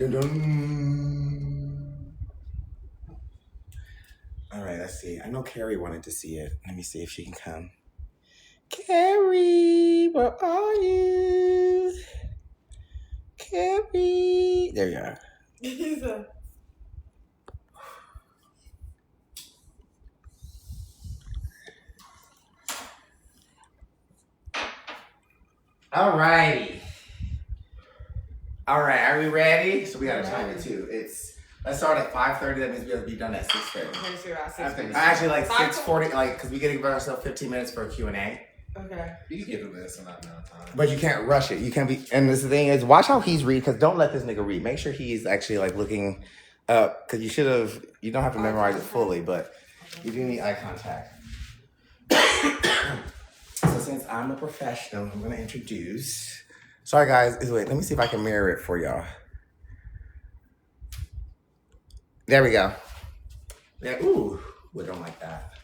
Dun-dun. All right, let's see. I know Carrie wanted to see it. Let me see if she can come. Carrie, where are you? Carrie. There you are. All righty. All right, are we ready? So we got to time it too. Let's start at 5:30. That means we have to be done at 6:30. Okay, so you're at 6:30. Actually, like 6:40, like because we get to give ourselves 15 minutes for a Q&A. Okay. You can give him this amount of time. But you can't rush it. You can't be. And this thing is, watch how he's read. Because don't let this nigga read. Make sure he's actually like looking up. Because you should have. You don't have to memorize it fully, but you do need eye contact. So since I'm a professional, I'm gonna introduce. Sorry guys. Wait. Let me see if I can mirror it for y'all. There we go. Yeah. Ooh. We don't like that.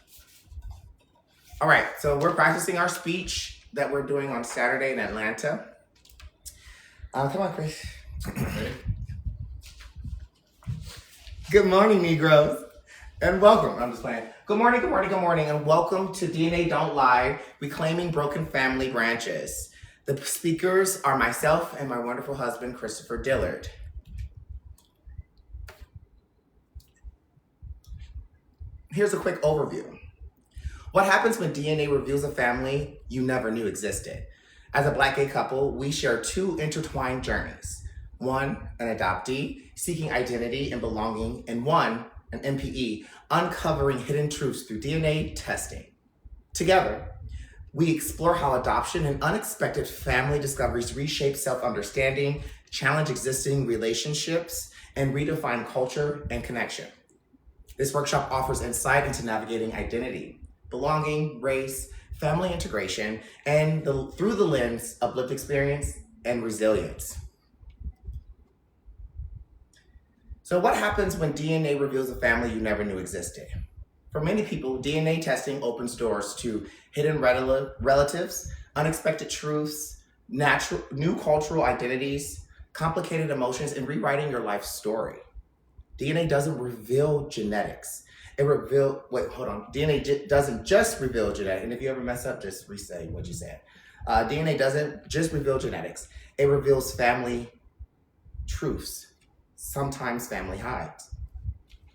All right, so we're practicing our speech that we're doing on Saturday in Atlanta. Come on, Chris. Good morning, Negroes, and welcome. I'm just playing. Good morning, good morning, good morning, and welcome to DNA Don't Lie, Reclaiming Broken Family Branches. The speakers are myself and my wonderful husband, Christopher Dillard. Here's a quick overview. What happens when DNA reveals a family you never knew existed? As a Black gay couple, we share two intertwined journeys. One, an adoptee seeking identity and belonging, and one, an MPE, uncovering hidden truths through DNA testing. Together, we explore how adoption and unexpected family discoveries reshape self-understanding, challenge existing relationships, and redefine culture and connection. This workshop offers insight into navigating identity, belonging, race, family integration, and through the lens of lived experience and resilience. So what happens when DNA reveals a family you never knew existed? For many people, DNA testing opens doors to hidden relatives, unexpected truths, new cultural identities, complicated emotions, and rewriting your life story. DNA doesn't reveal genetics. DNA doesn't just reveal genetics. And if you ever mess up, just re-say what you said. DNA doesn't just reveal genetics. It reveals family truths, sometimes family hides.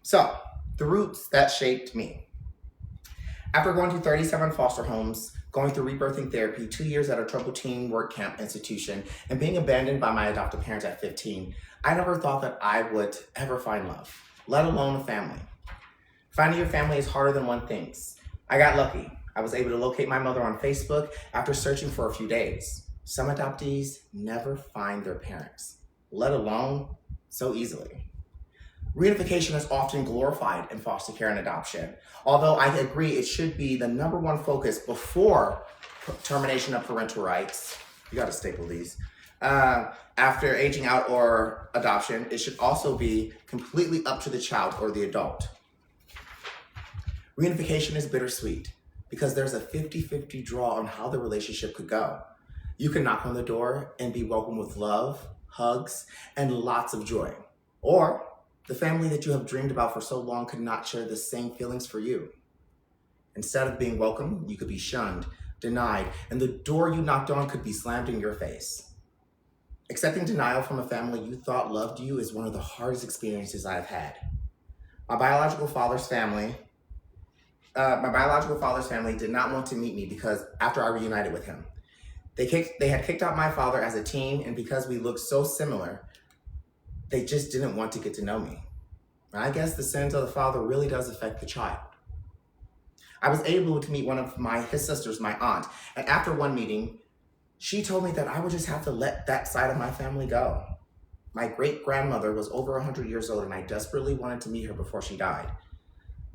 So, the roots that shaped me. After going through 37 foster homes, going through rebirthing therapy, 2 years at a troubled teen work camp institution, and being abandoned by my adoptive parents at 15, I never thought that I would ever find love, let alone a family. Finding your family is harder than one thinks. I got lucky. I was able to locate my mother on Facebook after searching for a few days. Some adoptees never find their parents, let alone so easily. Reunification is often glorified in foster care and adoption, although I agree it should be the number one focus before termination of parental rights. You gotta staple these. After aging out or adoption, it should also be completely up to the child or the adult. Reunification is bittersweet because there's a 50-50 draw on how the relationship could go. You can knock on the door and be welcomed with love, hugs, and lots of joy. Or the family that you have dreamed about for so long could not share the same feelings for you. Instead of being welcomed, you could be shunned, denied, and the door you knocked on could be slammed in your face. Accepting denial from a family you thought loved you is one of the hardest experiences I've had. My biological father's family did not want to meet me because after I reunited with him. They had kicked out my father as a teen, and because we looked so similar, they just didn't want to get to know me. And I guess the sins of the father really does affect the child. I was able to meet one of his sisters, my aunt, and after one meeting, she told me that I would just have to let that side of my family go. My great-grandmother was over 100 years old, and I desperately wanted to meet her before she died.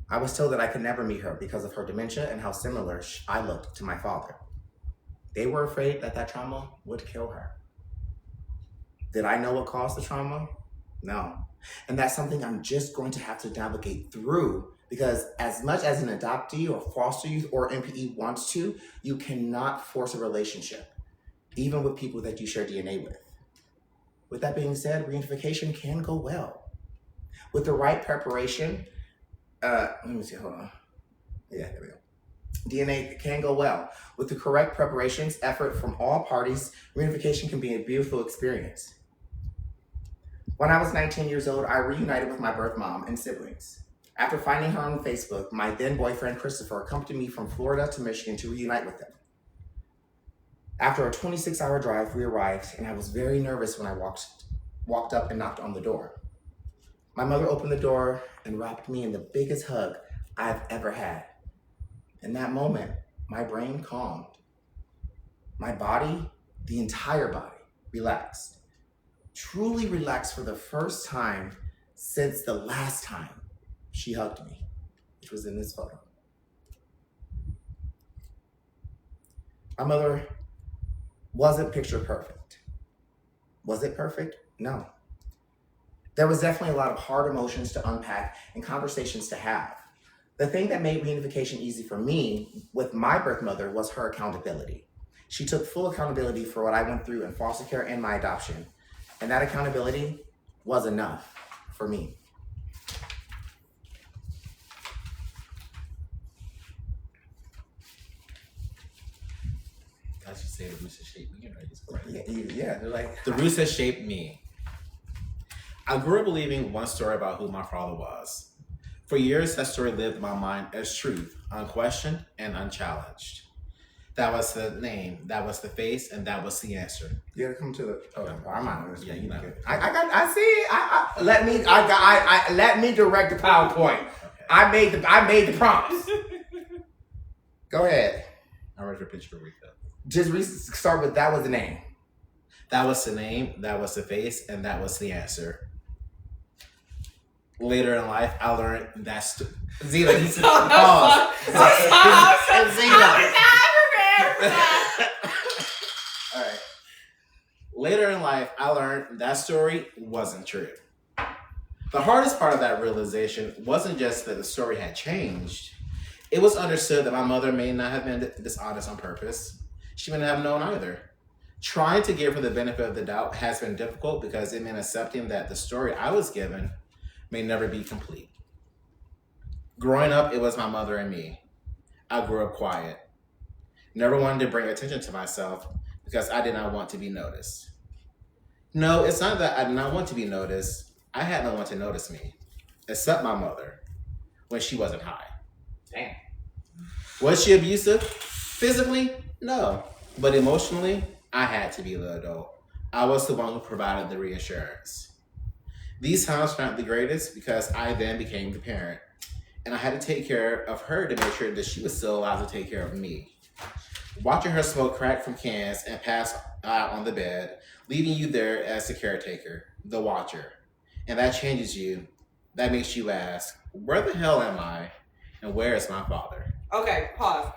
I was told that I could never meet her because of her dementia and how similar I looked to my father. They were afraid that that trauma would kill her. Did I know what caused the trauma? No. And that's something I'm just going to have to navigate through because as much as an adoptee or foster youth or MPE wants to, you cannot force a relationship, even with people that you share DNA with. With that being said, reunification can go well. With the right preparation, let me see, hold on. Yeah, there we go. DNA can go well. With the correct preparations, effort from all parties, reunification can be a beautiful experience. When I was 19 years old, I reunited with my birth mom and siblings. After finding her on Facebook, my then boyfriend Christopher accompanied me from Florida to Michigan to reunite with them. After a 26-hour drive, we arrived, and I was very nervous when I walked up and knocked on the door. My mother opened the door and wrapped me in the biggest hug I've ever had. In that moment, my brain calmed. My body, the entire body, relaxed. Truly relaxed for the first time since the last time she hugged me, which was in this photo. My mother wasn't picture perfect. Was it perfect? No. There was definitely a lot of hard emotions to unpack and conversations to have. The thing that made reunification easy for me with my birth mother was her accountability. She took full accountability for what I went through in foster care and my adoption. And that accountability was enough for me. I should say the roots that shaped me, Yeah, they're like the roots that shaped me. I grew up believing one story about who my father was. For years, that story lived in my mind as truth, unquestioned and unchallenged. That was the name, that was the face, and that was the answer. You gotta come to the. Oh, I'm not. Yeah, you know. I see. Let me direct the PowerPoint. Okay. I made the prompts. Go ahead. I read your picture, Rika. Just start with that was the name. That was the name, that was the face, and that was the answer. Later in life, I learned that's Zila. He said, pause. Zila. All right. Later in life, I learned that story wasn't true. The hardest part of that realization wasn't just that the story had changed. It was understood that my mother may not have been dishonest on purpose. She may not have known either. Trying to give her the benefit of the doubt has been difficult because it meant accepting that the story I was given may never be complete. Growing up, it was my mother and me. I grew up quiet. Never wanted to bring attention to myself because I did not want to be noticed. No, it's not that I did not want to be noticed. I had no one to notice me, except my mother, when she wasn't high. Damn. Was she abusive? Physically? No. But emotionally, I had to be the adult. I was the one who provided the reassurance. These times were not the greatest because I then became the parent. And I had to take care of her to make sure that she was still allowed to take care of me. Watching her smoke crack from cans and pass out on the bed, leaving you there as the caretaker, the watcher. And that changes you. That makes you ask, where the hell am I? And where is my father? Okay, pause.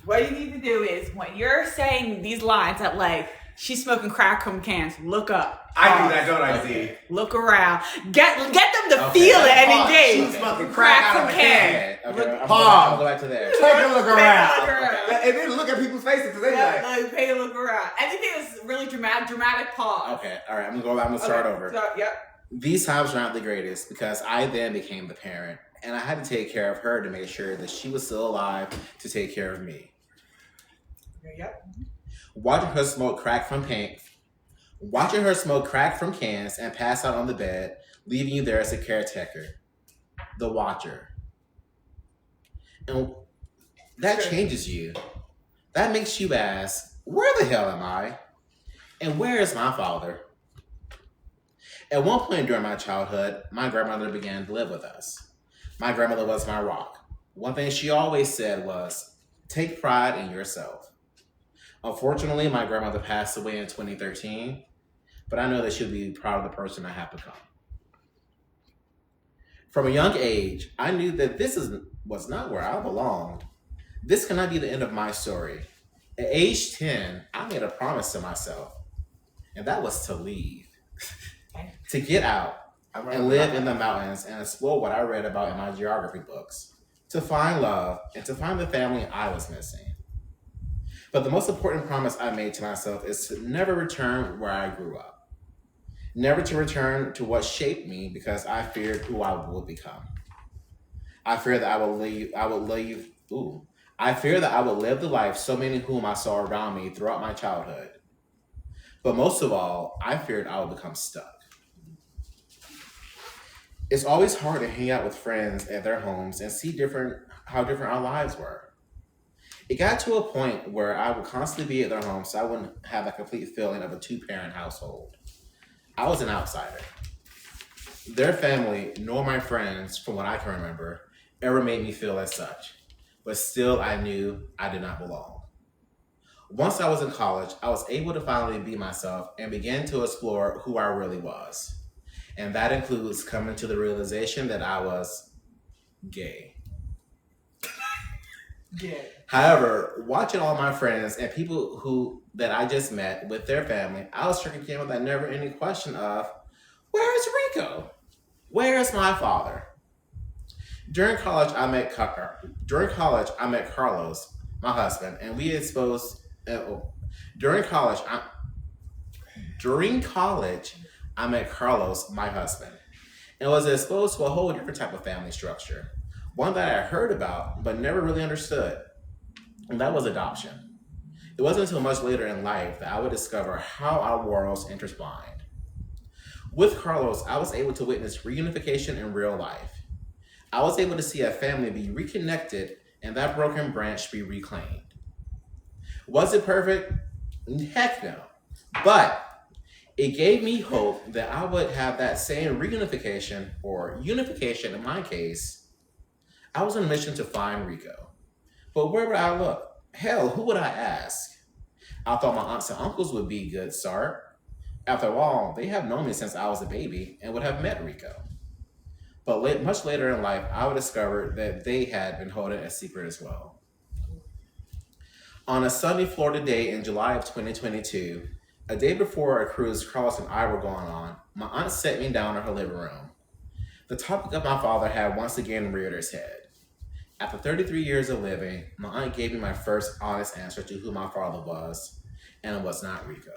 What you need to do is when you're saying these lines that like, she's smoking crack from cans, look up. I do that, don't I, Z? Look around. Get them to feel it and engage. She's smoking crack out of a can. Okay, Pause. I'll go back to there. Take a look around. Okay. And then look at people's faces because they like. Take a look around. Anything that's really dramatic pause. Okay, all right, I'm gonna start over. So, yep. These times were not the greatest because I then became the parent and I had to take care of her to make sure that she was still alive to take care of me. Yep. Watching her smoke crack from cans and pass out on the bed, leaving you there as a caretaker, the watcher. And that changes you. That makes you ask, where the hell am I? And where is my father? At one point during my childhood, my grandmother began to live with us. My grandmother was my rock. One thing she always said was, take pride in yourself. Unfortunately, my grandmother passed away in 2013, but I know that she'll be proud of the person I have become. From a young age, I knew that this was not where I belonged. This cannot be the end of my story. At age 10, I made a promise to myself, and that was to leave. To get out and live in the mountains and explore what I read about in my geography books. To find love and to find the family I was missing. But the most important promise I made to myself is to never return where I grew up. never to return to what shaped me because I feared who I would become. I fear that I fear that I would live the life so many whom I saw around me throughout my childhood. But most of all, I feared I would become stuck. It's always hard to hang out with friends at their homes and see how different our lives were. It got to a point where I would constantly be at their home so I wouldn't have a complete feeling of a two-parent household. I was an outsider. Their family, nor my friends, from what I can remember, ever made me feel as such. But still, I knew I did not belong. Once I was in college, I was able to finally be myself and begin to explore who I really was. And that includes coming to the realization that I was gay. Yeah. However, watching all my friends and people that I just met with their family, I was stricken with that never-ending question of, where's Rico? Where's my father? During college, I met Carlos, my husband, and we exposed. During college, I met Carlos, my husband, and was exposed to a whole different type of family structure, one that I heard about but never really understood, and that was adoption. It wasn't until much later in life that I would discover how our worlds intertwined. With Carlos, I was able to witness reunification in real life. I was able to see a family be reconnected and that broken branch be reclaimed. Was it perfect? Heck no. But it gave me hope that I would have that same reunification, or unification in my case. I was on a mission to find Rico. But where would I look? Hell, who would I ask? I thought my aunts and uncles would be a good start. After all, they have known me since I was a baby and would have met Rico. But much later in life, I would discover that they had been holding a secret as well. On a sunny Florida day in July of 2022, a day before a cruise Carlos and I were going on, my aunt sat me down in her living room. The topic of my father had once again reared its head. After 33 years of living, my aunt gave me my first honest answer to who my father was, and it was not Rico.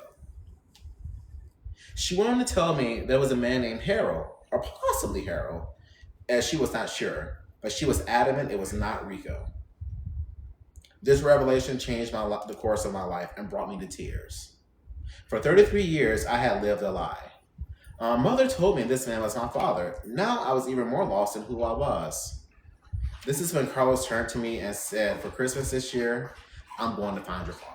She wanted to tell me there was a man named Harold, or possibly Harold, as she was not sure, but she was adamant it was not Rico. This revelation changed the course of my life and brought me to tears. For 33 years, I had lived a lie. My mother told me this man was my father. Now I was even more lost in who I was. This is when Carlos turned to me and said, for Christmas this year, I'm going to find your father.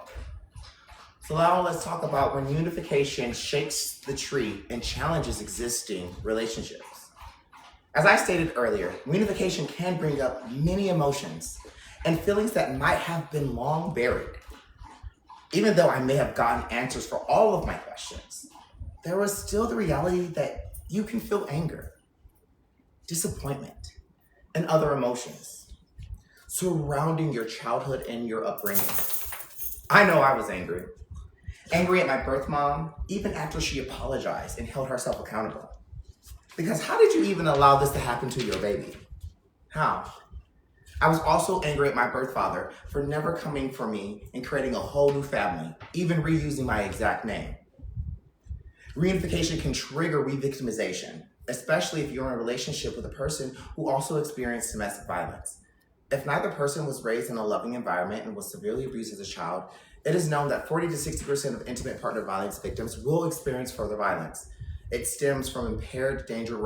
So now let's talk about when unification shakes the tree and challenges existing relationships. As I stated earlier, reunification can bring up many emotions and feelings that might have been long buried. Even though I may have gotten answers for all of my questions, there was still the reality that you can feel anger, disappointment, and other emotions surrounding your childhood and your upbringing. I know I was angry. Angry at my birth mom, even after she apologized and held herself accountable. Because how did you even allow this to happen to your baby? How? I was also angry at my birth father for never coming for me and creating a whole new family, even reusing my exact name. Reunification can trigger re-victimization, especially if you're in a relationship with a person who also experienced domestic violence. If neither person was raised in a loving environment and was severely abused as a child, it is known that 40 to 60% of intimate partner violence victims will experience further violence. It stems from impaired danger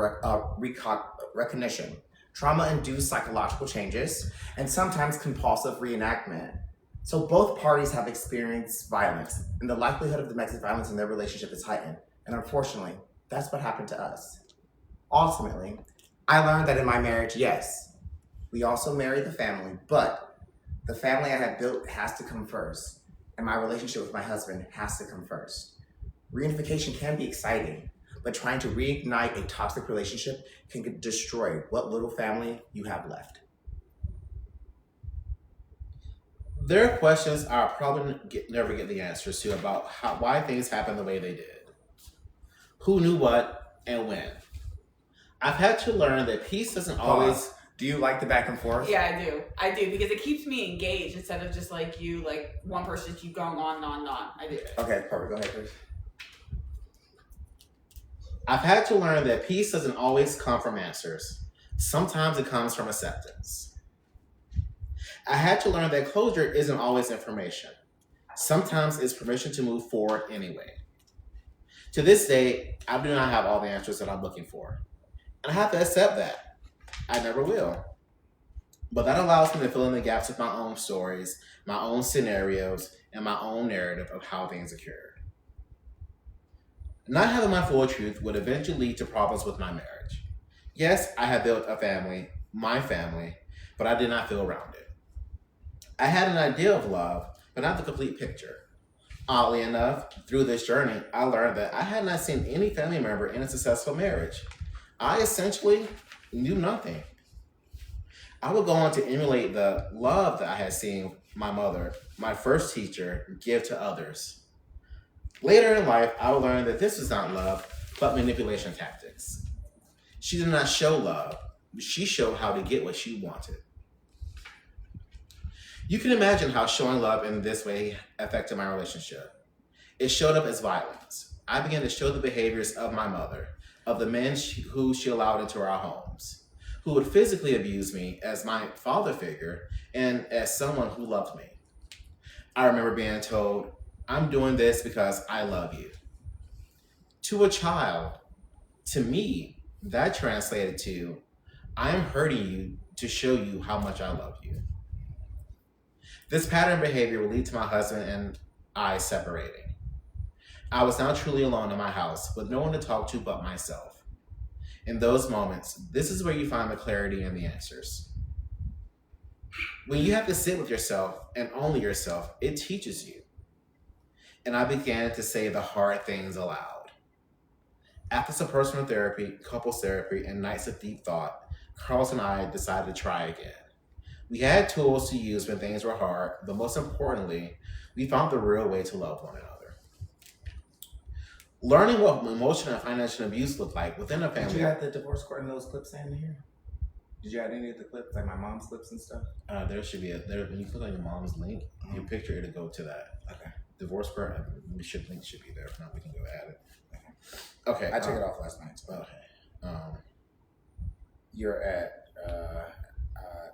recognition, trauma-induced psychological changes, and sometimes compulsive reenactment. So both parties have experienced violence, and the likelihood of domestic violence in their relationship is heightened. And unfortunately, that's what happened to us. Ultimately, I learned that in my marriage, yes, we also married the family, but the family I had built has to come first, and my relationship with my husband has to come first. Reunification can be exciting, but trying to reignite a toxic relationship can destroy what little family you have left. There are questions I probably never get the answers to about why things happen the way they did. Who knew what and when? I've had to learn that peace doesn't always... Do you like the back and forth? Yeah, I do, because it keeps me engaged instead of just like you, like one person keep going on and on and on. I do. Okay, perfect. Go ahead, I've had to learn that peace doesn't always come from answers. Sometimes it comes from acceptance. I had to learn that closure isn't always information. Sometimes it's permission to move forward anyway. To this day, I do not have all the answers that I'm looking for. And I have to accept that. I never will. But that allows me to fill in the gaps with my own stories, my own scenarios, and my own narrative of how things occurred. Not having my full truth would eventually lead to problems with my marriage. Yes, I had built a family, my family, but I did not feel rounded. I had an idea of love, but not the complete picture. Oddly enough, through this journey, I learned that I had not seen any family member in a successful marriage. I essentially knew nothing. I would go on to emulate the love that I had seen my mother, my first teacher, give to others. Later in life, I would learn that this was not love, but manipulation tactics. She did not show love. She showed how to get what she wanted. You can imagine how showing love in this way affected my relationship. It showed up as violence. I began to show the behaviors of my mother, of the men who she allowed into our homes, who would physically abuse me as my father figure and as someone who loved me. I remember being told, "I'm doing this because I love you." To a child, to me, that translated to, "I am hurting you to show you how much I love you." This pattern behavior would lead to my husband and I separating. I was now truly alone in my house with no one to talk to but myself. In those moments, this is where you find the clarity and the answers. When you have to sit with yourself and only yourself, it teaches you. And I began to say the hard things aloud. After some personal therapy, couples therapy, and nights of deep thought, Carlos and I decided to try again. We had tools to use when things were hard, but most importantly, we found the real way to love one another. Learning what emotional and financial abuse look like within a family. Did you have the divorce court and those clips in here? Did you have any of the clips, like my mom's clips and stuff? There should be when you click on your mom's link, your picture, it'll go to that. Okay. Divorce court, link should be there. If not, we can go add it. Okay. I took it off last night. So. Okay. You're at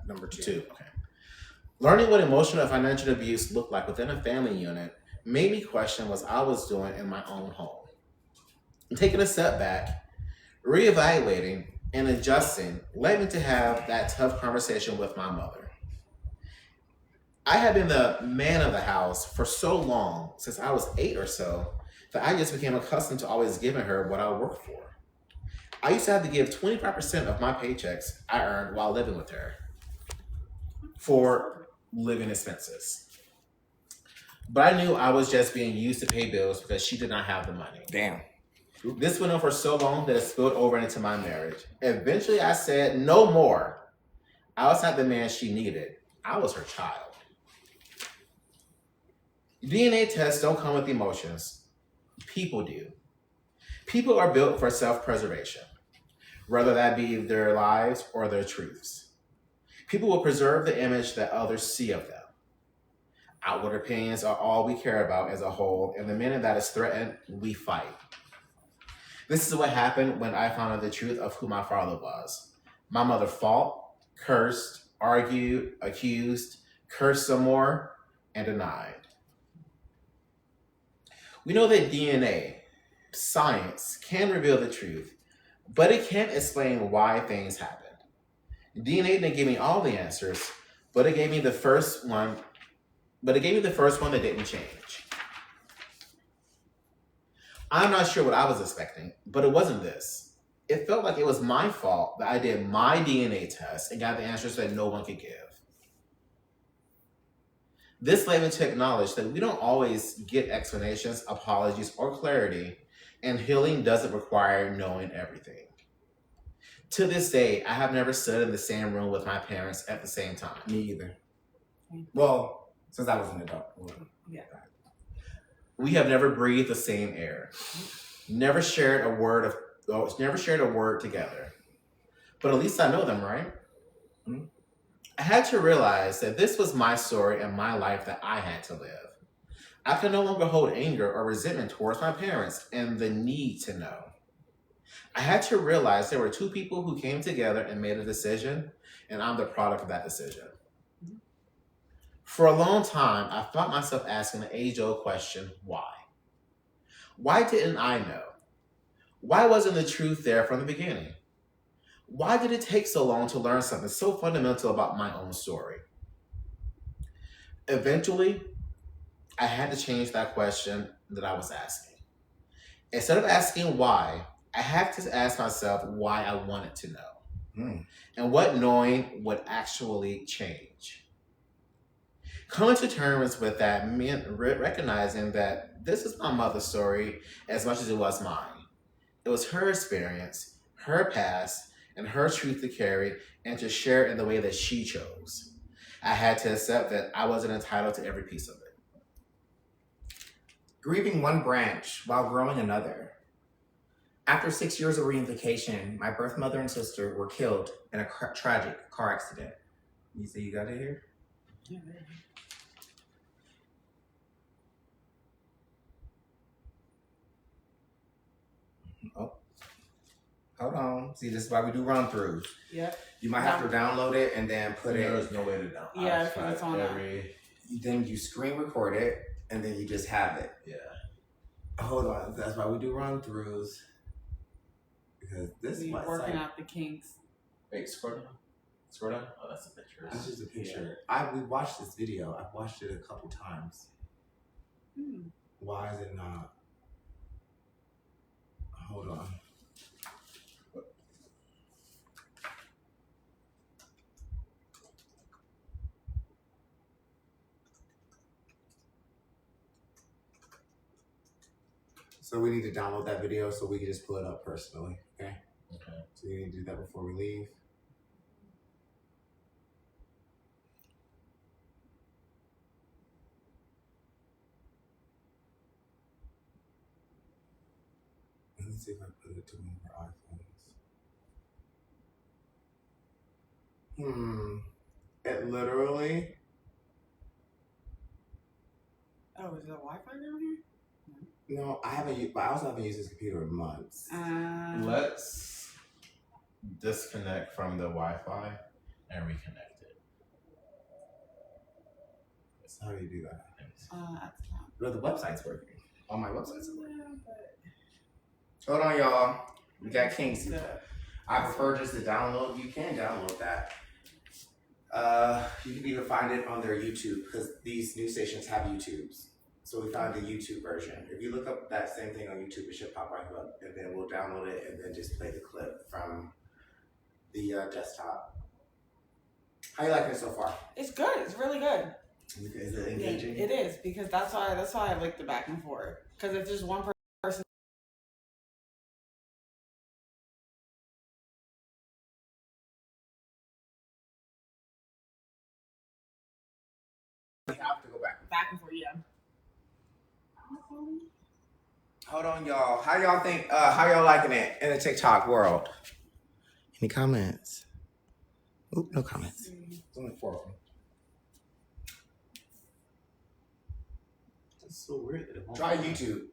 number 2. Okay. Learning what emotional and financial abuse looked like within a family unit made me question what I was doing in my own home. Taking a step back, reevaluating, and adjusting led me to have that tough conversation with my mother. I had been the man of the house for so long, since I was 8 or so, that I just became accustomed to always giving her what I worked for. I used to have to give 25% of my paychecks I earned while living with her for living expenses. But I knew I was just being used to pay bills because she did not have the money. Damn. This went on for so long that it spilled over into my marriage. Eventually I said, no more. I was not the man she needed. I was her child. DNA tests don't come with emotions. People do. People are built for self-preservation, whether that be their lives or their truths. People will preserve the image that others see of them. Outward opinions are all we care about as a whole, and the minute that is threatened, we fight. This is what happened when I found out the truth of who my father was. My mother fought, cursed, argued, accused, cursed some more, and denied. We know that DNA, science, can reveal the truth, but it can't explain why things happened. DNA didn't give me all the answers, but it gave me the first one. That didn't change. I'm not sure what I was expecting, but it wasn't this. It felt like it was my fault that I did my DNA test and got the answers that no one could give. This led me to acknowledge that we don't always get explanations, apologies, or clarity, and healing doesn't require knowing everything. To this day, I have never stood in the same room with my parents at the same time. Me either. Well, since I was an adult. Yeah. We have never breathed the same air. Never shared a word together. But at least I know them, right? Mm-hmm. I had to realize that this was my story and my life that I had to live. I could no longer hold anger or resentment towards my parents and the need to know. I had to realize there were two people who came together and made a decision, and I'm the product of that decision. For a long time, I found myself asking the age-old question, why? Why didn't I know? Why wasn't the truth there from the beginning? Why did it take so long to learn something so fundamental about my own story? Eventually, I had to change that question that I was asking. Instead of asking why, I had to ask myself why I wanted to know and what knowing would actually change. Coming to terms with that meant recognizing that this is my mother's story as much as it was mine. It was her experience, her past, and her truth to carry and to share in the way that she chose. I had to accept that I wasn't entitled to every piece of it. Grieving one branch while growing another. After 6 years of reunification, my birth mother and sister were killed in a tragic car accident. You see, you got it here? Yeah. Oh, hold on. See, this is why we do run-throughs. Yep. You might have to download it and then put it. There's no way to download. Yeah, because it's on Then you screen record it and then you just have it. Yeah. Hold on. That's why we do run-throughs. Because this is We're working out the kinks. Wait, scroll down. Scroll down. Oh, that's a picture. That's just a picture. We watched this video. I've watched it a couple times. Why is it not? Hold on. So we need to download that video so we can just pull it up personally, okay? Okay. So you need to do that before we leave. Let's see if I put it to one of our iPhones. It literally. Oh, is there Wi-Fi down here? No, I haven't used, but I also haven't used this computer in months. Let's disconnect from the Wi-Fi and reconnect it. So how do you do that? That's not. Well, the website's working. All my websites are working. Yeah, but Hold on, y'all. We got kinks. I prefer just to download. You can download that. You can even find it on their YouTube because these news stations have YouTubes. So we found the YouTube version. If you look up that same thing on YouTube, it should pop right up, and then we'll download it and then just play the clip from the desktop. How you liking it so far? it's good. It's really good. Is it engaging? It is, because that's why I like the back and forth. Because if there's one person. We have to go back. Back and forth, yeah. Hold on, y'all. How y'all think? How y'all liking it in the TikTok world? Any comments? Oop, no comments. There's only 4 of them. It's so weird that it won't. Try YouTube.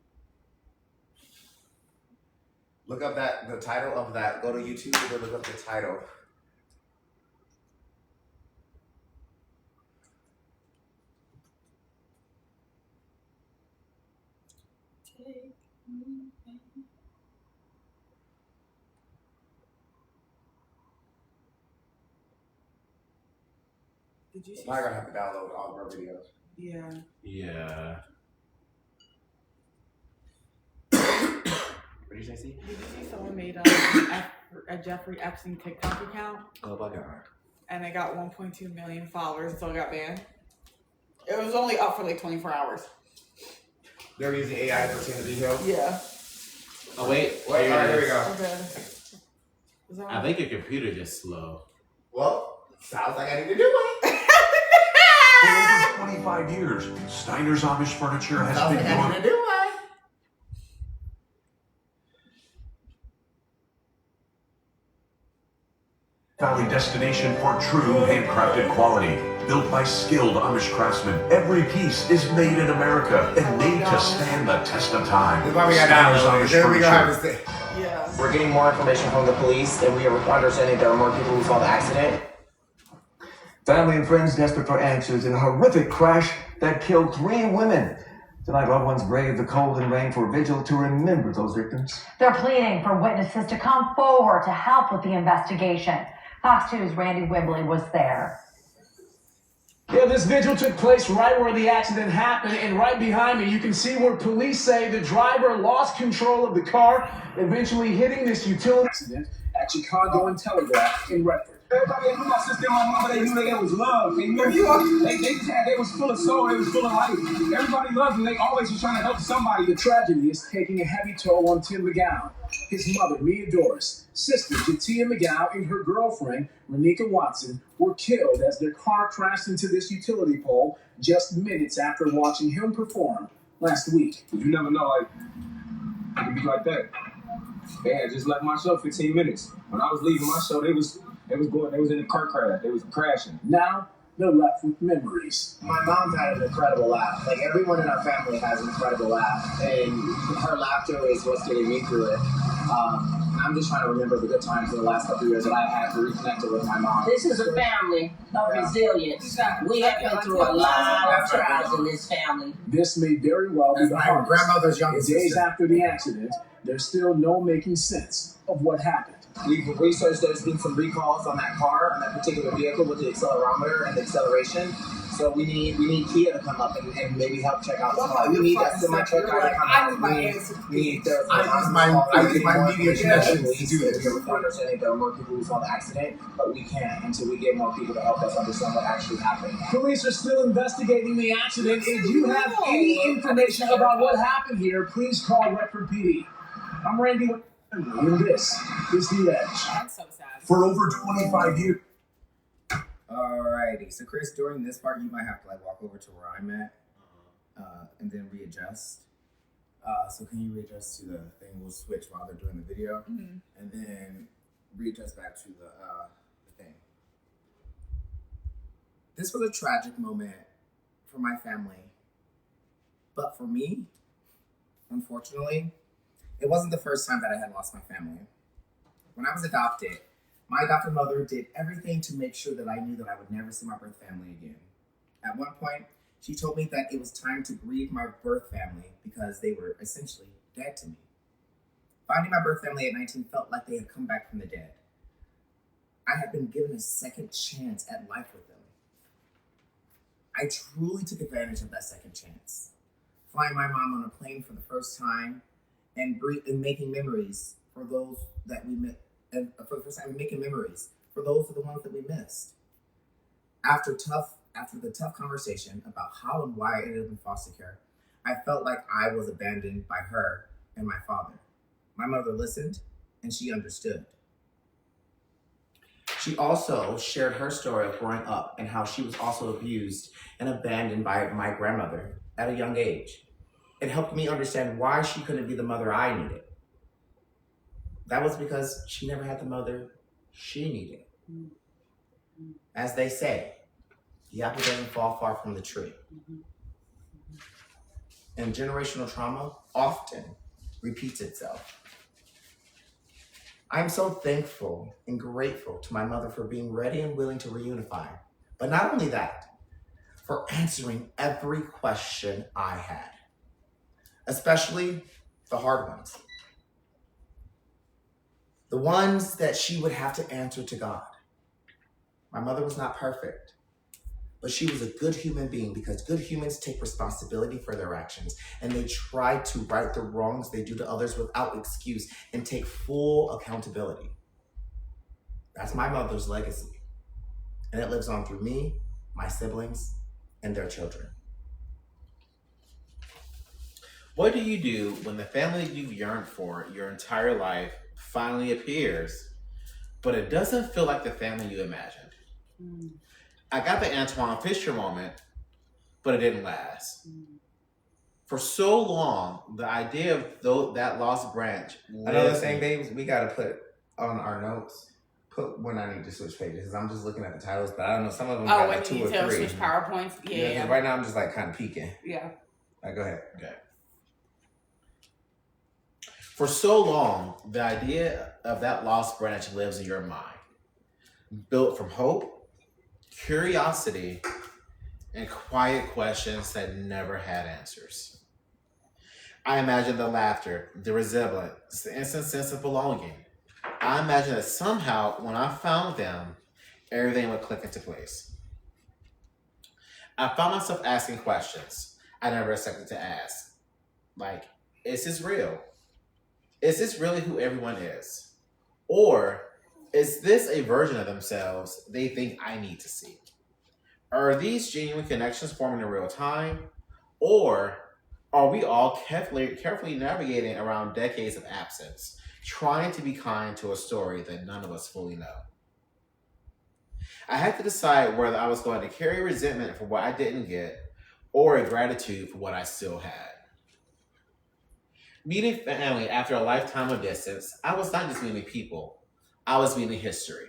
Look up the title of that. Go to YouTube and then look up the title. Did you see? Now I gotta have to download all of our videos. Yeah. Yeah. What did you say, C? Did you see someone made a Jeffrey Epstein TikTok account Oh my god. and they got 1.2 million followers and still got banned? It was only up for like 24 hours. They're using AI to pretend to be him? Yeah. Oh wait. Wait, alright, here we go. Okay. Is that I think your computer just slow. Well, sounds like I need to do it. For over 25 years, Steiner's Amish Furniture has Sounds been like I need your to do it. Valley destination for true handcrafted quality. Built by skilled Amish craftsmen, every piece is made in America and made to stand the test of time. This is why we got Steiner's downloaded. Amish Then we gonna have Furniture. to say. Yeah. We're getting more information from the police, and we are understanding there are more people who saw the accident. Family and friends desperate for answers in a horrific crash that killed 3 women. Tonight, loved ones braved the cold and rain for a vigil to remember those victims. They're pleading for witnesses to come forward to help with the investigation. Fox 2's Randy Wimbley was there. Yeah, this vigil took place right where the accident happened, and right behind me you can see where police say the driver lost control of the car, eventually hitting this utility accident at Chicago and Telegraph in Redford. Everybody knew my sister and my mama, they knew that it was love. They knew they was full of soul, they was full of life. Everybody loved them, they always was trying to help somebody. The tragedy is taking a heavy toll on Tim McGowan. His mother, Mia Doris, sister Jatia McGowan, and her girlfriend, Renika Watson, were killed as their car crashed into this utility pole just minutes after watching him perform last week. You never know, like, it could be like that. They had just left my show 15 minutes. When I was leaving my show, they was in a car crash. They was crashing. Now they're left with memories. My mom had an incredible laugh. Like, everyone in our family has an incredible laugh, and her laughter is what's getting me through it. I'm just trying to remember the good times in the last couple of years that I had to reconnect with my mom. This is a family of resilience. We have been through a lot of trials in this family. This may very well be the my hardest. grandmother's youngest Days sister. after the accident, there's still no making sense of what happened. We've researched there's been some recalls on that car, on that particular vehicle with the accelerometer and the acceleration. So we need Kia to come up and maybe help check out some of. We need that semi-truck guy to come out. We need I use my media connections to do this. We're understanding there are more people who saw the accident, but we can't until we get more people to help us understand what actually happened. Police are still investigating the accident. If you have any information about what happened here, please call Redford PD. I'm Randy, and this is The Edge. That's so sad. For over 25 years. Alrighty, so Chris, during this part, you might have to walk over to where I'm at, and then readjust. So can you readjust to the thing? We'll switch while they're doing the video, and then readjust back to the thing. This was a tragic moment for my family, but for me, unfortunately, it wasn't the first time that I had lost my family. When I was adopted, my adopted mother did everything to make sure that I knew that I would never see my birth family again. At one point, she told me that it was time to grieve my birth family because they were essentially dead to me. Finding my birth family at 19 felt like they had come back from the dead. I had been given a second chance at life with them. I truly took advantage of that second chance. Flying my mom on a plane for the first time and making memories for those that we met. And for the first time, making memories for those of the ones that we missed. After the tough conversation about how and why I ended up in foster care, I felt like I was abandoned by her and my father. My mother listened, and she understood. She also shared her story of growing up and how she was also abused and abandoned by my grandmother at a young age. It helped me understand why she couldn't be the mother I needed. That was because she never had the mother she needed. As they say, the apple doesn't fall far from the tree. And generational trauma often repeats itself. I'm so thankful and grateful to my mother for being ready and willing to reunify. But not only that, for answering every question I had, especially the hard ones. The ones that she would have to answer to God. My mother was not perfect, but she was a good human being because good humans take responsibility for their actions and they try to right the wrongs they do to others without excuse and take full accountability. That's my mother's legacy, and it lives on through me, my siblings, and their children. What do you do when the family you've yearned for your entire life finally appears, but it doesn't feel like the family you imagined? I got the Antoine Fisher moment, but it didn't last. For so long, the idea of that lost branch. Another thing, babes, we gotta put on our notes. Put when I need to switch pages. Because I'm just looking at the titles, but I don't know. Some of them got like 2 or 3. Switch PowerPoints. Yeah. Right now, I'm just kind of peeking. Yeah. Go ahead. Okay. For so long, the idea of that lost branch lives in your mind, built from hope, curiosity, and quiet questions that never had answers. I imagine the laughter, the resemblance, the instant sense of belonging. I imagine that somehow, when I found them, everything would click into place. I found myself asking questions I never expected to ask. Like, is this real? Is this really who everyone is? Or is this a version of themselves they think I need to see? Are these genuine connections forming in real time? Or are we all carefully navigating around decades of absence, trying to be kind to a story that none of us fully know? I had to decide whether I was going to carry resentment for what I didn't get or a gratitude for what I still had. Meeting family after a lifetime of distance, I was not just meeting people, I was meeting history.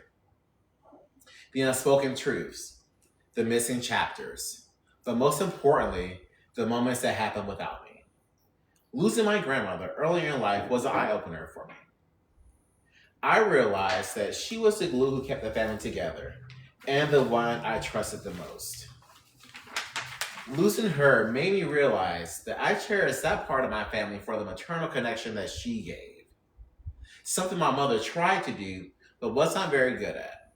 The unspoken truths, the missing chapters, but most importantly, the moments that happened without me. Losing my grandmother earlier in life was an eye-opener for me. I realized that she was the glue who kept the family together and the one I trusted the most. Losing her made me realize that I cherished that part of my family for the maternal connection that she gave. Something my mother tried to do, but was not very good at.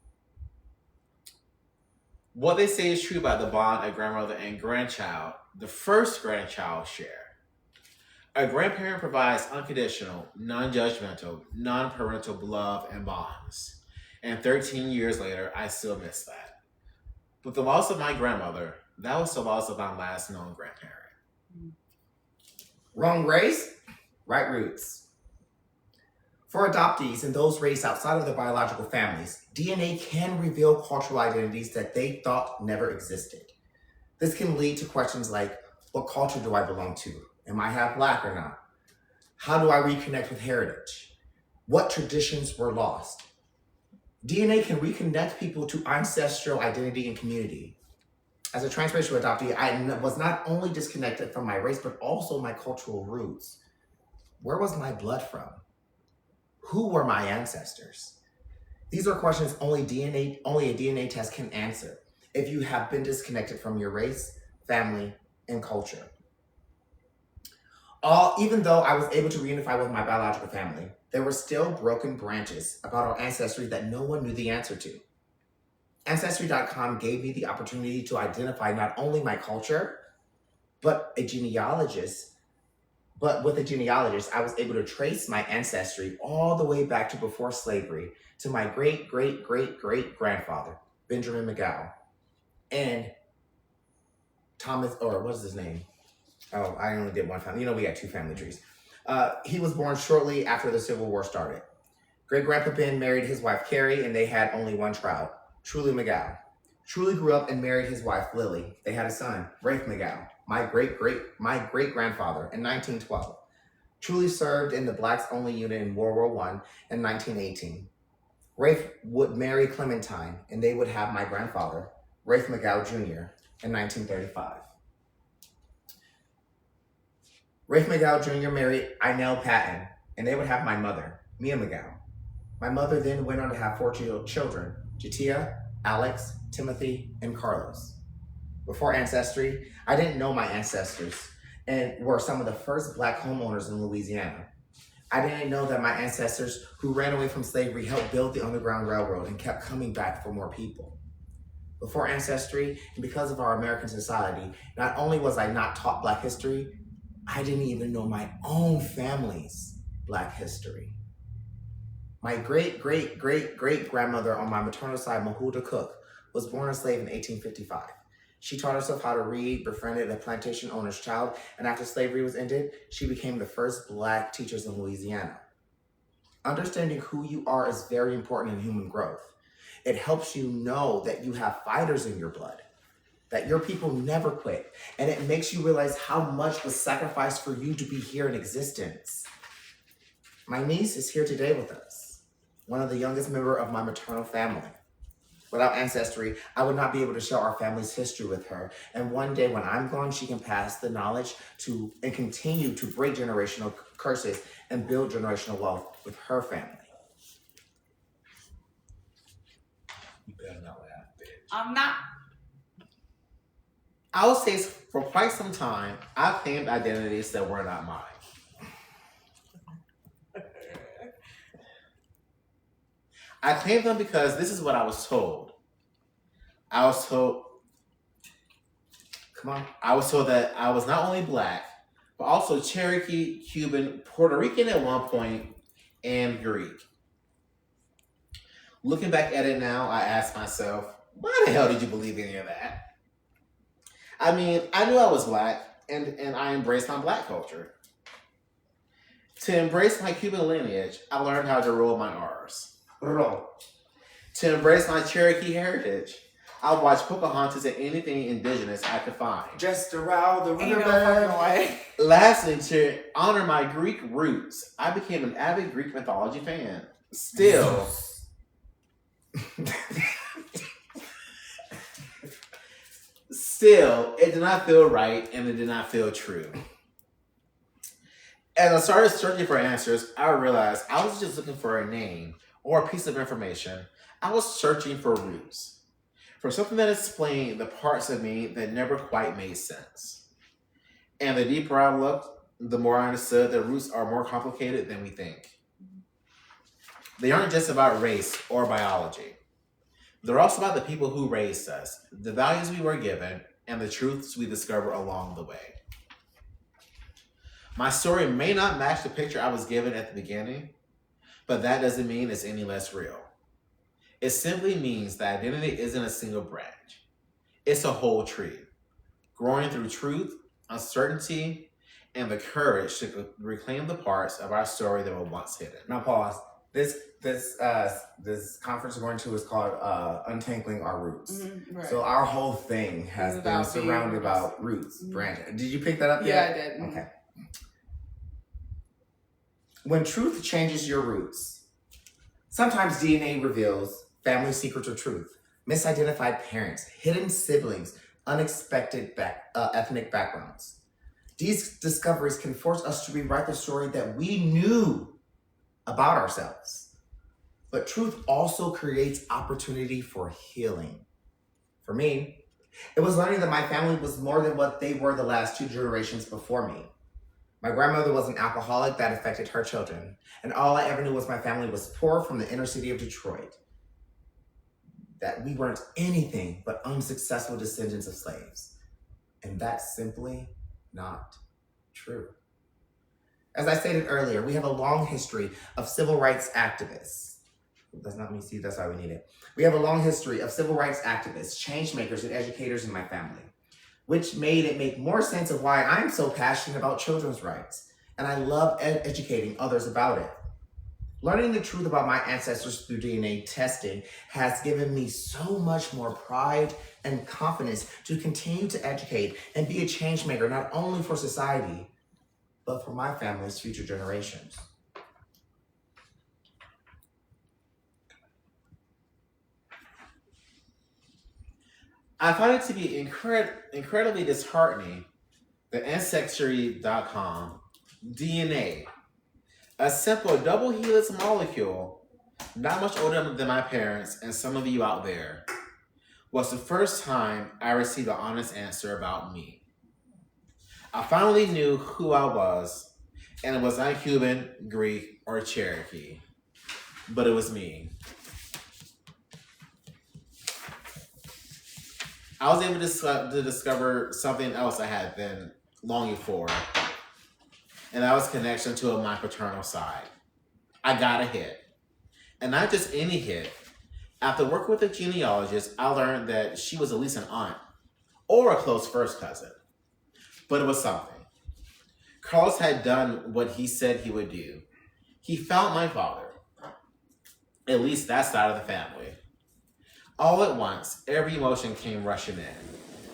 What they say is true about the bond a grandmother and grandchild, the first grandchild, share. A grandparent provides unconditional, non-judgmental, non-parental love and bonds. And 13 years later, I still miss that. With the loss of my grandmother, that was the loss of my last known grandparent. Wrong race, right roots. For adoptees and those raised outside of their biological families, DNA can reveal cultural identities that they thought never existed. This can lead to questions like, what culture do I belong to? Am I half Black or not? How do I reconnect with heritage? What traditions were lost? DNA can reconnect people to ancestral identity and community. As a transracial adoptee, I was not only disconnected from my race, but also my cultural roots. Where was my blood from? Who were my ancestors? These are questions only a DNA test can answer if you have been disconnected from your race, family, and culture. Even though I was able to reunify with my biological family, there were still broken branches about our ancestry that no one knew the answer to. Ancestry.com gave me the opportunity to identify not only my culture, but with a genealogist, I was able to trace my ancestry all the way back to before slavery to my great-great-great-great-grandfather, Benjamin McGow, and Thomas, or what is his name? Oh, I only did one family. We got two family trees. He was born shortly after the Civil War started. Great-grandpa Ben married his wife, Carrie, and they had only one child, Truly McGow. Truly grew up and married his wife, Lily. They had a son, Rafe McGow, my great-grandfather, in 1912. Truly served in the Blacks-only unit in World War I in 1918. Rafe would marry Clementine, and they would have my grandfather, Rafe McGow Jr., in 1935. Rafe McGow Jr. married Inell Patton, and they would have my mother, Mia McGow. My mother then went on to have 4 children, Jatia, Alex, Timothy, and Carlos. Before Ancestry, I didn't know my ancestors and were some of the first Black homeowners in Louisiana. I didn't know that my ancestors who ran away from slavery helped build the Underground Railroad and kept coming back for more people. Before Ancestry, and because of our American society, not only was I not taught Black history, I didn't even know my own family's Black history. My great-great-great-great-grandmother on my maternal side, Mahuda Cook, was born a slave in 1855. She taught herself how to read, befriended a plantation owner's child, and after slavery was ended, she became the first Black teachers in Louisiana. Understanding who you are is very important in human growth. It helps you know that you have fighters in your blood, that your people never quit, and it makes you realize how much was sacrificed for you to be here in existence. My niece is here today with us, one of the youngest member of my maternal family. Without ancestry, I would not be able to share our family's history with her. And one day when I'm gone, she can pass the knowledge to and continue to break generational curses and build generational wealth with her family. You better not laugh, bitch. I'm not. I would say for quite some time, I claimed identities that were not mine. I claimed them because this is what I was told. I was told that I was not only black, but also Cherokee, Cuban, Puerto Rican at one point, and Greek. Looking back at it now, I ask myself, why the hell did you believe any of that? I mean, I knew I was black, and I embraced my black culture. To embrace my Cuban lineage, I learned how to roll my R's. To embrace my Cherokee heritage, I watched Pocahontas and anything indigenous I could find. Just around the Ain't no river. fucking way. Lastly, to honor my Greek roots, I became an avid Greek mythology fan. Still, it did not feel right and it did not feel true. As I started searching for answers, I realized I was just looking for a name or a piece of information. I was searching for roots, for something that explained the parts of me that never quite made sense. And the deeper I looked, the more I understood that roots are more complicated than we think. They aren't just about race or biology. They're also about the people who raised us, the values we were given, and the truths we discover along the way. My story may not match the picture I was given at the beginning, but that doesn't mean it's any less real. It simply means that identity isn't a single branch. It's a whole tree, growing through truth, uncertainty, and the courage to reclaim the parts of our story that were once hidden. Now pause. This conference we're going to is called Untangling Our Roots. Right. So our whole thing has It's been about surrounded being about roots, branches. Did you pick that up Yeah, yet? I did. Okay. When truth changes your roots, sometimes DNA reveals family secrets or truth, misidentified parents, hidden siblings, unexpected ethnic backgrounds. These discoveries can force us to rewrite the story that we knew about ourselves. But truth also creates opportunity for healing. For me, it was learning that my family was more than what they were the last 2 generations before me. My grandmother was an alcoholic that affected her children, and all I ever knew was my family was poor from the inner city of Detroit. That we weren't anything but unsuccessful descendants of slaves. And that's simply not true. As I stated earlier, we have a long history of civil rights activists. That's not me, see, that's why we need it. We have a long history of civil rights activists, change makers, and educators in my family, which made it make more sense of why I'm so passionate about children's rights. And I love educating others about it. Learning the truth about my ancestors through DNA testing has given me so much more pride and confidence to continue to educate and be a change maker, not only for society, but for my family's future generations. I find it to be incredibly disheartening that Ancestry.com DNA, a simple double helix molecule, not much older than my parents and some of you out there, was the first time I received an honest answer about me. I finally knew who I was, and it was not Cuban, Greek, or Cherokee, but it was me. I was able to discover something else I had been longing for, and that was connection to my paternal side. I got a hit, and not just any hit. After working with a genealogist, I learned that she was at least an aunt or a close first cousin, but it was something. Karlos had done what he said he would do. He found my father, at least that side of the family. All at once, every emotion came rushing in.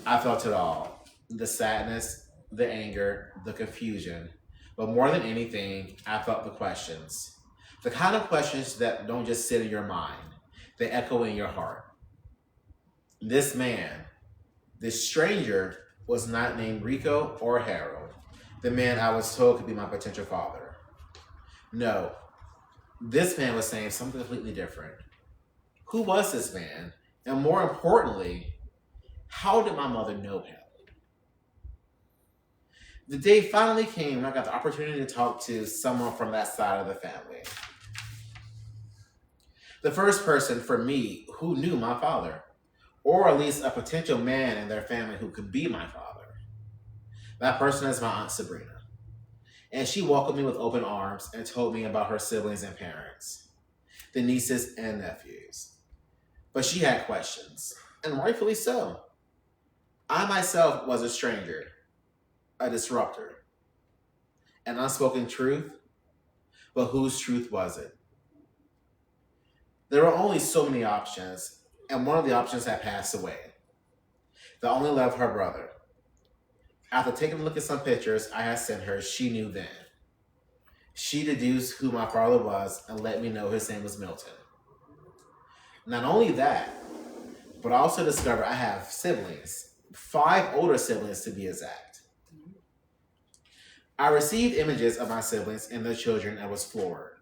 I felt it all. The sadness, the anger, the confusion. But more than anything, I felt the questions. The kind of questions that don't just sit in your mind. They echo in your heart. This man, this stranger, was not named Rico or Harold, the man I was told could be my potential father. No, this man was saying something completely different. Who was this man? And more importantly, how did my mother know him? The day finally came when I got the opportunity to talk to someone from that side of the family. The first person for me who knew my father, or at least a potential man in their family who could be my father. That person is my Aunt Sabrina. And she welcomed me with open arms and told me about her siblings and parents, the nieces and nephews. But she had questions, and rightfully so. I myself was a stranger, a disruptor, an unspoken truth, but whose truth was it? There were only so many options, and one of the options had passed away. The only left her brother. After taking a look at some pictures I had sent her, she knew then. She deduced who my father was and let me know his name was Milton. Not only that, but I also discovered I have siblings, 5 older siblings to be exact. I received images of my siblings and their children and was floored.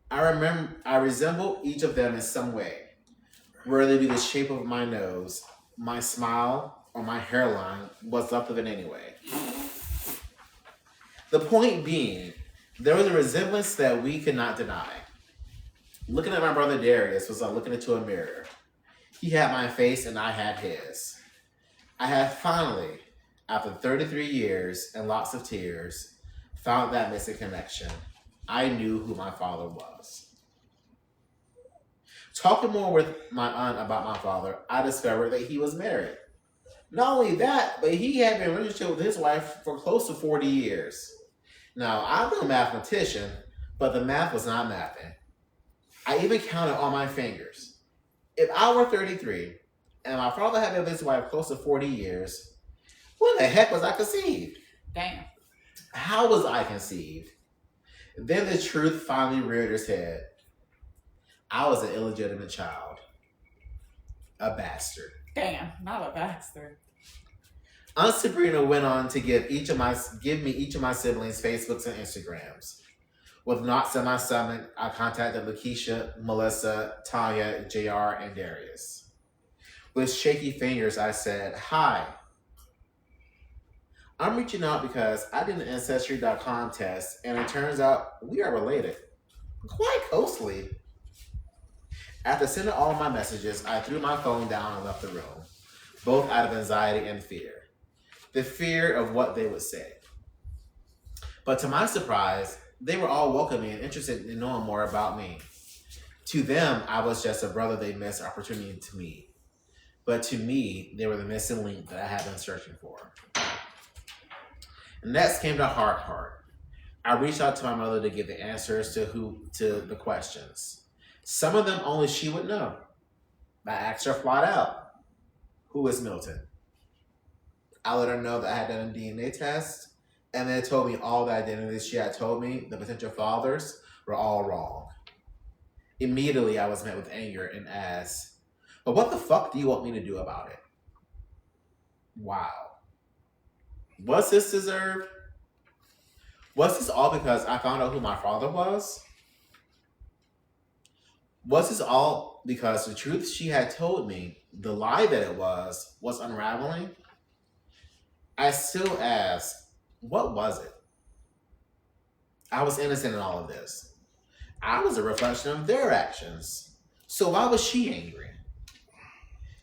I resembled each of them in some way, whether it be the shape of my nose, my smile, or my hairline was up of it anyway. The point being, there was a resemblance that we could not deny. Looking at my brother Darius was like looking into a mirror. He had my face and I had his. I had finally, after 33 years and lots of tears, found that missing connection. I knew who my father was. Talking more with my aunt about my father, I discovered that he was married. Not only that, but he had been in a relationship with his wife for close to 40 years. Now, I'm no mathematician, but the math was not mathing. I even counted on my fingers. If I were 33 and my father had been with his wife close to 40 years, when the heck was I conceived? Damn. How was I conceived? Then the truth finally reared its head. I was an illegitimate child. A bastard. Damn, not a bastard. Aunt Sabrina went on to give me each of my siblings Facebooks and Instagrams. With knots in my stomach, I contacted Lakeisha, Melissa, Tanya, JR, and Darius. With shaky fingers, I said, "Hi. I'm reaching out because I did an Ancestry.com test, and it turns out we are related. Quite closely." After sending all my messages, I threw my phone down and left the room, both out of anxiety and fear. The fear of what they would say. But to my surprise, they were all welcoming and interested in knowing more about me. To them, I was just a brother they missed opportunity to meet. But to me, they were the missing link that I had been searching for. Next came the hard part. I reached out to my mother to get the answers to the questions. Some of them only she would know. I asked her flat out, "Who is Milton?" I let her know that I had done a DNA test, and they told me all the identities she had told me, the potential fathers, were all wrong. Immediately, I was met with anger and asked, "But what the fuck do you want me to do about it?" Wow. Was this deserved? Was this all because I found out who my father was? Was this all because the truth she had told me, the lie that it was unraveling? I still ask, what was it? I was innocent in all of this. I was a reflection of their actions. So why was she angry?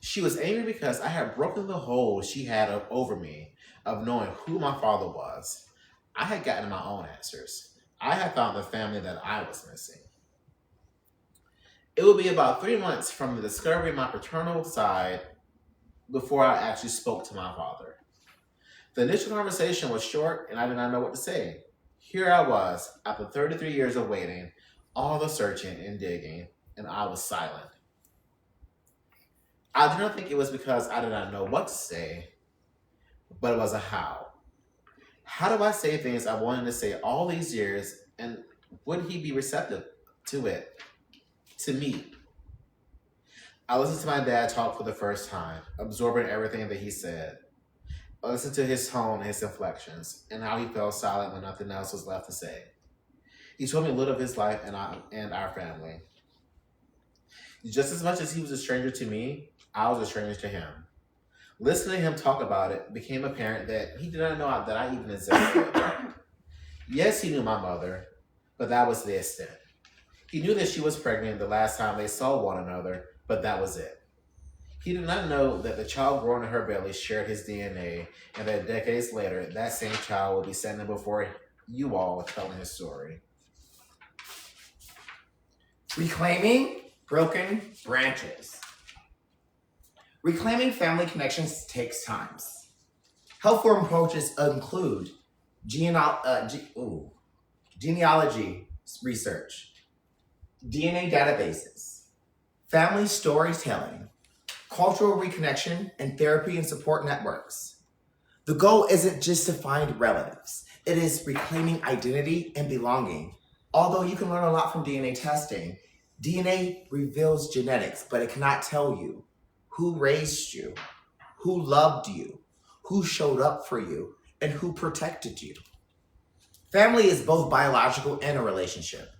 She was angry because I had broken the hold she had over me of knowing who my father was. I had gotten my own answers. I had found the family that I was missing. It would be about 3 months from the discovery of my paternal side before I actually spoke to my father. The initial conversation was short and I did not know what to say. Here I was, after 33 years of waiting, all the searching and digging, and I was silent. I do not think it was because I did not know what to say, but it was a how. How do I say things I wanted to say all these years, and would he be receptive to it? To me? I listened to my dad talk for the first time, absorbing everything that he said. I listened to his tone and his inflections, and how he fell silent when nothing else was left to say. He told me a little of his life and our family. Just as much as he was a stranger to me, I was a stranger to him. Listening to him talk about it became apparent that he did not know that I even existed. Yes, he knew my mother, but that was the extent. He knew that she was pregnant the last time they saw one another, but that was it. He did not know that the child born in her belly shared his DNA, and that decades later, that same child will be standing before you all telling his story. Reclaiming broken branches. Reclaiming family connections takes time. Helpful approaches include genealogy research, DNA databases, family storytelling, cultural reconnection, and therapy and support networks. The goal isn't just to find relatives. It is reclaiming identity and belonging. Although you can learn a lot from DNA testing, DNA reveals genetics, but it cannot tell you who raised you, who loved you, who showed up for you, and who protected you. Family is both biological and a relationship.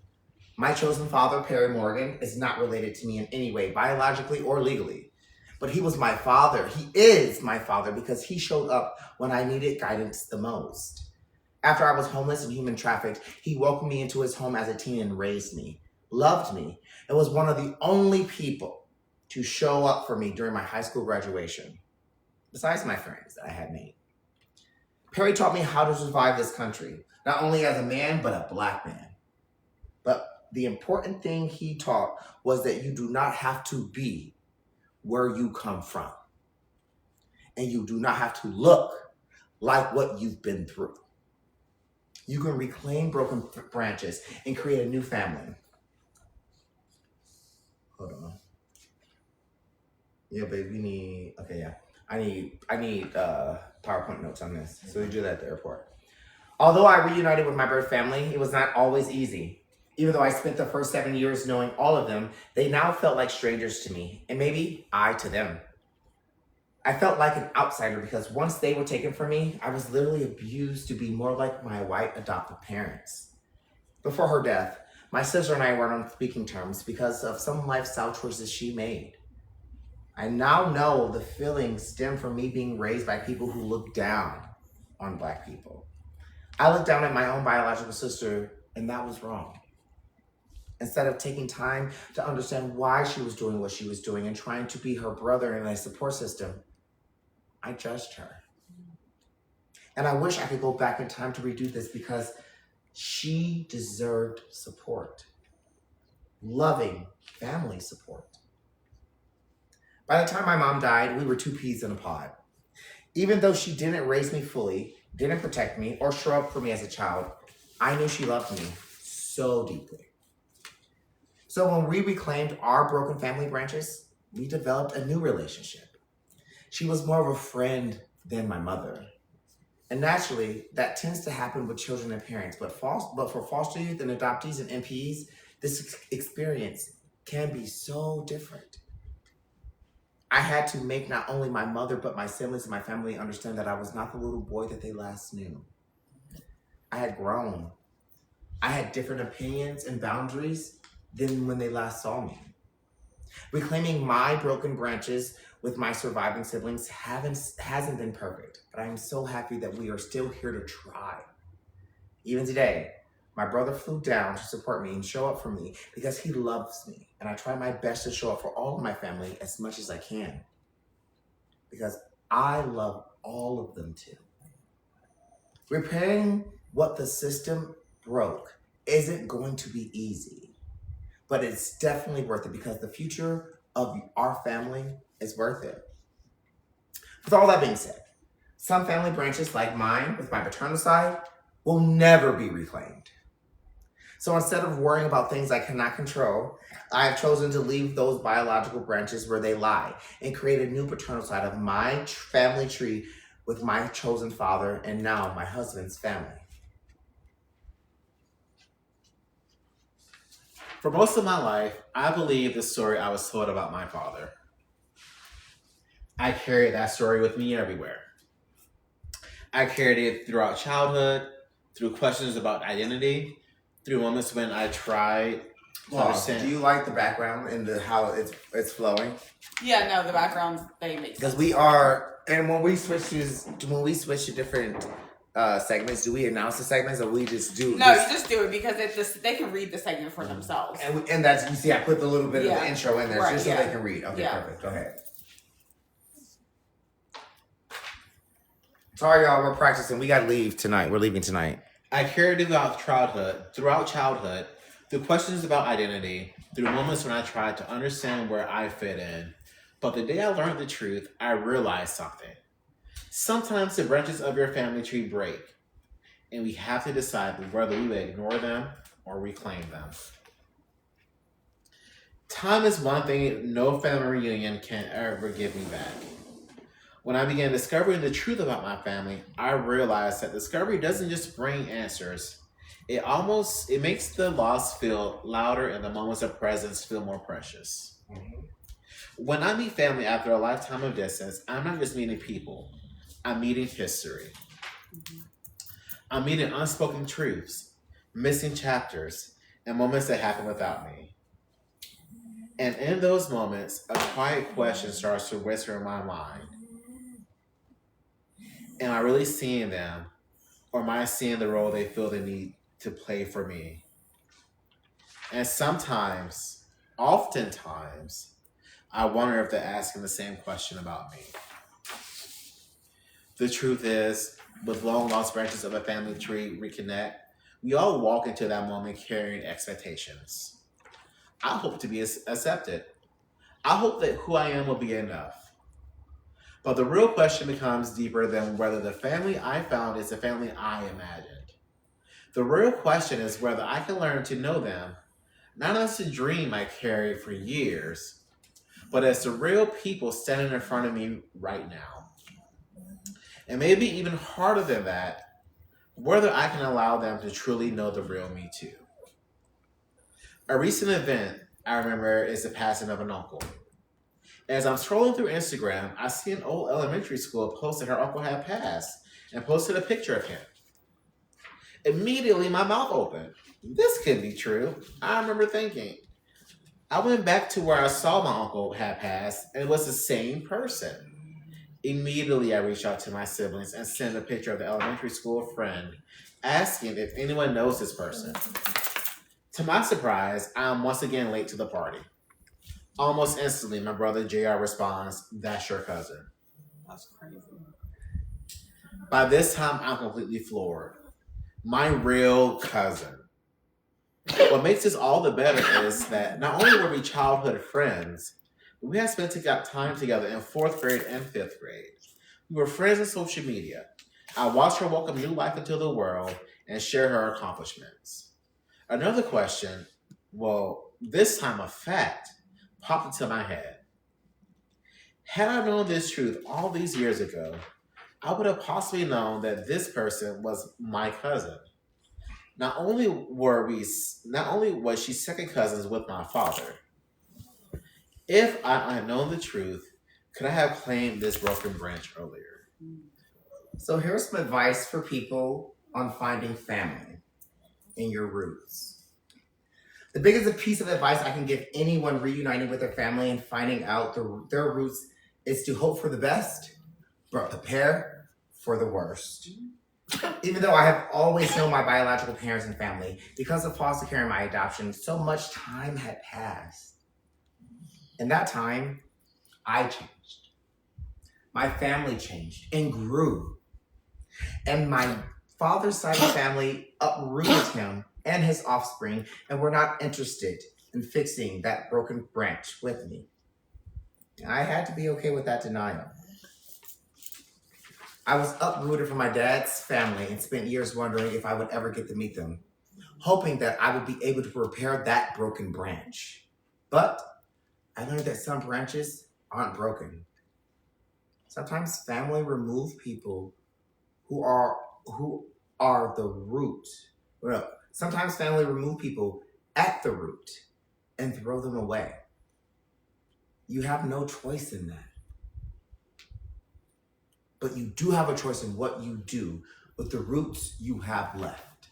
My chosen father, Perry Morgan, is not related to me in any way, biologically or legally. But he was my father. He is my father because he showed up when I needed guidance the most. After I was homeless and human trafficked, he welcomed me into his home as a teen and raised me, loved me, and was one of the only people to show up for me during my high school graduation, besides my friends that I had made. Perry taught me how to survive this country, not only as a man, but a Black man. But the important thing he taught was that you do not have to be where you come from. And you do not have to look like what you've been through. You can reclaim broken branches and create a new family. Hold on. Yeah, babe, we need, okay, yeah. I need PowerPoint notes on this. So we do that at the airport. Although I reunited with my birth family, it was not always easy. Even though I spent the first 7 years knowing all of them, they now felt like strangers to me, and maybe I to them. I felt like an outsider because once they were taken from me, I was literally abused to be more like my white adoptive parents. Before her death, my sister and I were on speaking terms because of some lifestyle choices she made. I now know the feelings stem from me being raised by people who look down on Black people. I looked down at my own biological sister, and that was wrong. Instead of taking time to understand why she was doing what she was doing and trying to be her brother in a support system, I judged her. And I wish I could go back in time to redo this because she deserved support. Loving family support. By the time my mom died, we were two peas in a pod. Even though she didn't raise me fully, didn't protect me, or show up for me as a child, I knew she loved me so deeply. So when we reclaimed our broken family branches, we developed a new relationship. She was more of a friend than my mother. And naturally, that tends to happen with children and parents, but for foster youth and adoptees and MPs, this experience can be so different. I had to make not only my mother, but my siblings and my family understand that I was not the little boy that they last knew. I had grown. I had different opinions and boundaries than when they last saw me. Reclaiming my broken branches with my surviving siblings hasn't been perfect, but I'm so happy that we are still here to try. Even today, my brother flew down to support me and show up for me because he loves me. And I try my best to show up for all of my family as much as I can because I love all of them too. Repairing what the system broke isn't going to be easy, but it's definitely worth it because the future of our family is worth it. With all that being said, some family branches like mine with my paternal side will never be reclaimed. So instead of worrying about things I cannot control, I have chosen to leave those biological branches where they lie and create a new paternal side of my family tree with my chosen father and now my husband's family. For most of my life, I believed the story I was told about my father. I carried that story with me everywhere. I carried it throughout childhood, through questions about identity, through moments when I tried to Well, understand. do you like the background and how it's flowing? Yeah, no, the background they make sense. Because we are, and when we switch to different segments, do we announce the segments or we just do? No, you just do it because they can read the segment for themselves. And that's, you see, I put the little bit of Yeah. the intro in there Right, just so yeah. they can read. Okay, Yeah. perfect. Go ahead. Sorry, y'all. We're practicing. We got to leave tonight. We're leaving tonight. I carried it throughout childhood, through questions about identity, through moments when I tried to understand where I fit in. But the day I learned the truth, I realized something. Sometimes the branches of your family tree break, and we have to decide whether we ignore them or reclaim them. Time is one thing no family reunion can ever give me back. When I began discovering the truth about my family, I realized that discovery doesn't just bring answers. It makes the loss feel louder and the moments of presence feel more precious. Mm-hmm. When I meet family after a lifetime of distance, I'm not just meeting people. I'm meeting history. I'm meeting unspoken truths, missing chapters, and moments that happen without me. And in those moments, a quiet question starts to whisper in my mind. Am I really seeing them? Or am I seeing the role they feel they need to play for me? And oftentimes, I wonder if they're asking the same question about me. The truth is, with long lost branches of a family tree reconnect, we all walk into that moment carrying expectations. I hope to be accepted. I hope that who I am will be enough. But the real question becomes deeper than whether the family I found is the family I imagined. The real question is whether I can learn to know them, not as a dream I carried for years, but as the real people standing in front of me right now. And maybe even harder than that, whether I can allow them to truly know the real me too. A recent event I remember is the passing of an uncle. As I'm scrolling through Instagram, I see an old elementary school post that her uncle had passed and posted a picture of him. Immediately, my mouth opened. This could be true. I remember thinking. I went back to where I saw my uncle had passed, and it was the same person. Immediately, I reached out to my siblings and sent a picture of the elementary school friend, asking if anyone knows this person. To my surprise, I am once again late to the party. Almost instantly, my brother JR responds, "That's your cousin." That's crazy. By this time, I'm completely floored. My real cousin. What makes this all the better is that not only were we childhood friends, but we had spent time together in 4th grade and 5th grade. We were friends on social media. I watched her welcome new life into the world and share her accomplishments. Another question, this time a fact, popped into my head. Had I known this truth all these years ago, I would have possibly known that this person was my cousin. Not only was she second cousins with my father. If I had known the truth, could I have claimed this broken branch earlier? So here's some advice for people on finding family in your roots. The biggest piece of advice I can give anyone reuniting with their family and finding out their roots is to hope for the best, but prepare for the worst. Even though I have always known my biological parents and family, because of foster care and my adoption, so much time had passed. In that time, I changed. My family changed and grew. And my father's side of the family uprooted him and his offspring and were not interested in fixing that broken branch with me. And I had to be okay with that denial. I was uprooted from my dad's family and spent years wondering if I would ever get to meet them, hoping that I would be able to repair that broken branch. But I learned that some branches aren't broken. Sometimes family remove people who are the root. Well, sometimes family remove people at the root and throw them away. You have no choice in that. but you do have a choice in what you do with the roots you have left.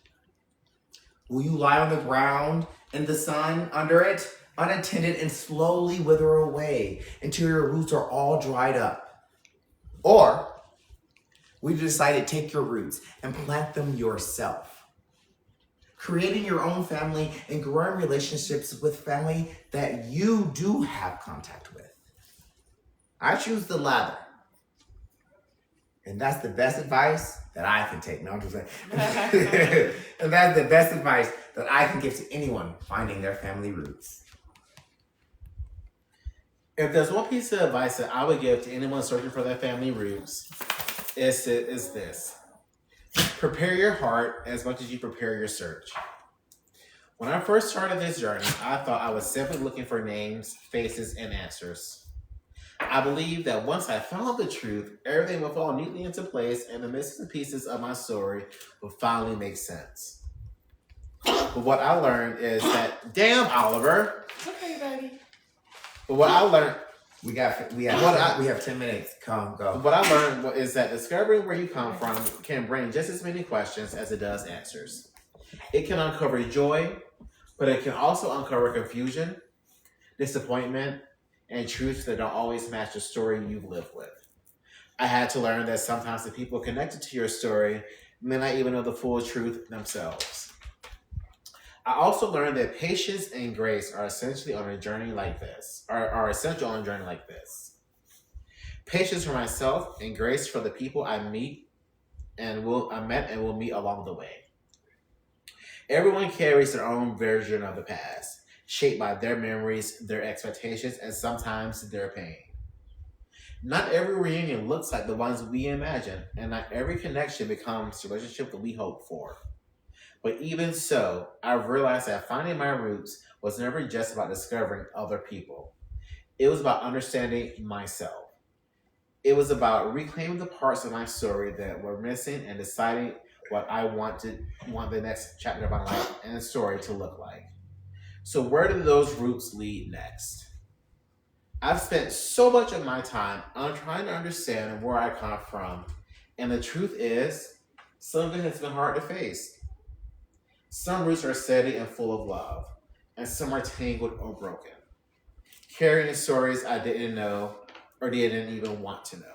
Will you lie on the ground in the sun under it, unattended, and slowly wither away until your roots are all dried up? Or will you decide to take your roots and plant them yourself, creating your own family and growing relationships with family that you do have contact with? I choose the latter. And that's the best advice that I can take. No, I'm just saying. And that's the best advice that I can give to anyone finding their family roots. If there's one piece of advice that I would give to anyone searching for their family roots, is this. Prepare your heart as much as you prepare your search. When I first started this journey, I thought I was simply looking for names, faces, and answers. I believed that once I found the truth, everything would fall neatly into place and the missing pieces of my story would finally make sense. But what I learned is that, damn, Oliver. It's okay, baby. But what I learned, we have 10 minutes. Come, go. What I learned is that discovering where you come from can bring just as many questions as it does answers. It can uncover joy, but it can also uncover confusion, disappointment, and truths that don't always match the story you've lived with. I had to learn that sometimes the people connected to your story may not even know the full truth themselves. I also learned that patience and grace are essentially on a journey like this, are essential on a journey like this. Patience for myself and grace for the people I met and will meet along the way. Everyone carries their own version of the past, shaped by their memories, their expectations, and sometimes their pain. Not every reunion looks like the ones we imagine, and not every connection becomes the relationship that we hope for. But even so, I've realized that finding my roots was never just about discovering other people. It was about understanding myself. It was about reclaiming the parts of my story that were missing and deciding what I want the next chapter of my life and story to look like. So where do those roots lead next? I've spent so much of my time on trying to understand where I come from, and the truth is, some of it has been hard to face. Some roots are steady and full of love, and some are tangled or broken, carrying stories I didn't know or didn't even want to know.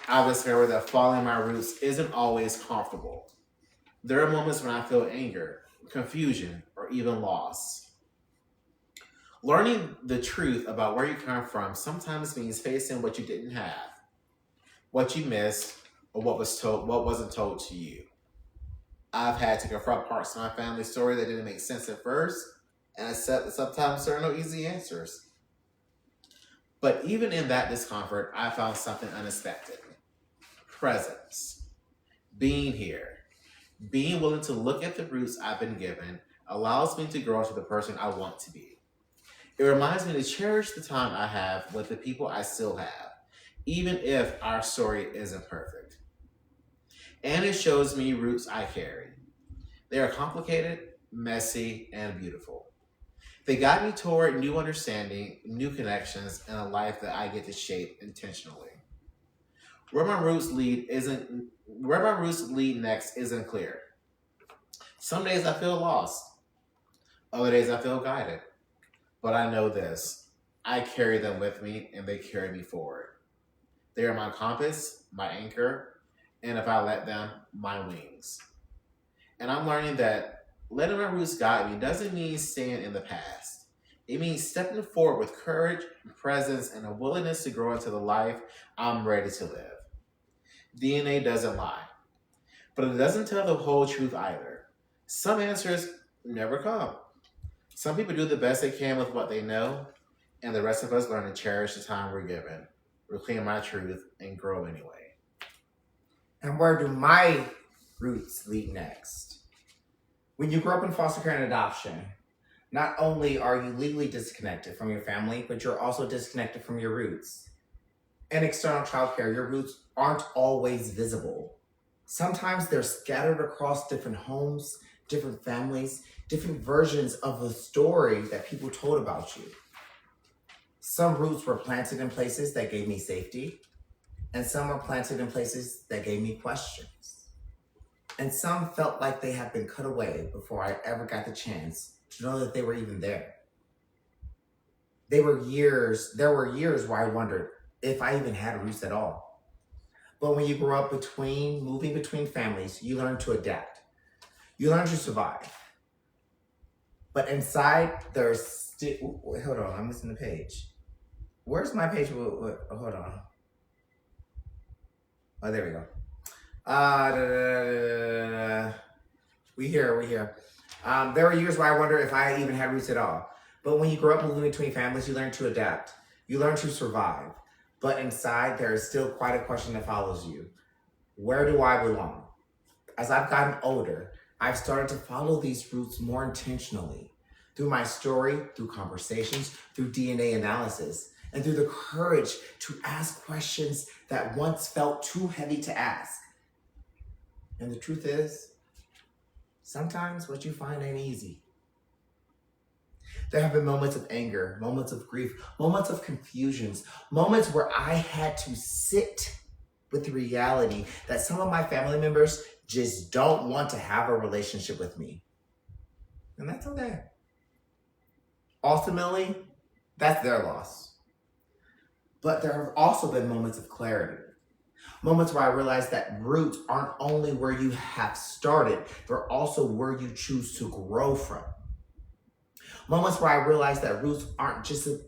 I've discovered that following my roots isn't always comfortable. There are moments when I feel anger, confusion, or even loss. Learning the truth about where you come from sometimes means facing what you didn't have, what you missed, or what wasn't told to you. I've had to confront parts of my family story that didn't make sense at first, and accept that sometimes there are no easy answers. But even in that discomfort, I found something unexpected. Presence. Being here. Being willing to look at the roots I've been given allows me to grow into the person I want to be. It reminds me to cherish the time I have with the people I still have, even if our story isn't perfect. And it shows me roots I carry. They are complicated, messy, and beautiful. They guide me toward new understanding, new connections, and a life that I get to shape intentionally. Where my roots lead next isn't clear. Some days I feel lost. Other days I feel guided. But I know this. I carry them with me and they carry me forward. They are my compass, my anchor, and if I let them, my wings. And I'm learning that letting my roots guide me doesn't mean staying in the past. It means stepping forward with courage, presence, and a willingness to grow into the life I'm ready to live. DNA doesn't lie, but it doesn't tell the whole truth either. Some answers never come. Some people do the best they can with what they know, and the rest of us learn to cherish the time we're given, reclaim my truth, and grow anyway. And where do my roots lead next? When you grow up in foster care and adoption, not only are you legally disconnected from your family, but you're also disconnected from your roots. In external childcare, your roots aren't always visible. Sometimes they're scattered across different homes, different families, different versions of the story that people told about you. Some roots were planted in places that gave me safety, And some were planted in places that gave me questions. And some felt like they had been cut away before I ever got the chance to know that they were even there. There were years where I wondered if I even had roots at all. But when you grow up moving between families, you learn to adapt. You learn to survive. But inside, there's still, hold on, I'm missing the page. Where's my page? Hold on. Oh, there we go. We here. There were years where I wonder if I even had roots at all. But when you grow up moving between families, you learn to adapt. You learn to survive. But inside, there is still quite a question that follows you. Where do I belong? As I've gotten older, I've started to follow these roots more intentionally. Through my story, through conversations, through DNA analysis, and through the courage to ask questions that once felt too heavy to ask. And the truth is, sometimes what you find ain't easy. There have been moments of anger, moments of grief, moments of confusions, moments where I had to sit with the reality that some of my family members just don't want to have a relationship with me. And that's okay. Ultimately, that's their loss. But there have also been moments of clarity. Moments where I realized that roots aren't only where you have started, they're also where you choose to grow from. Moments where I realized that roots aren't just that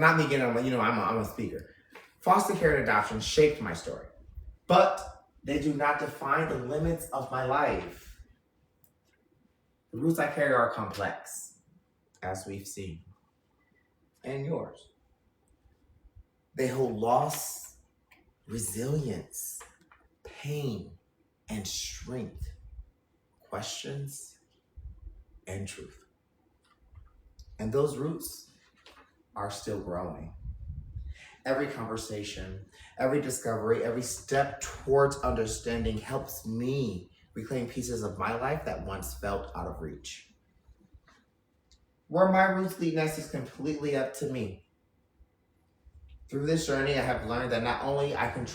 not me getting on, I'm a speaker. Foster care and adoption shaped my story, but they do not define the limits of my life. The roots I carry are complex, as we've seen, and yours. They hold loss, resilience, pain, and strength, questions, and truth. And those roots are still growing. Every conversation, every discovery, every step towards understanding helps me reclaim pieces of my life that once felt out of reach. Where my roots lead next is completely up to me. Through this journey, I have learned that not only I gave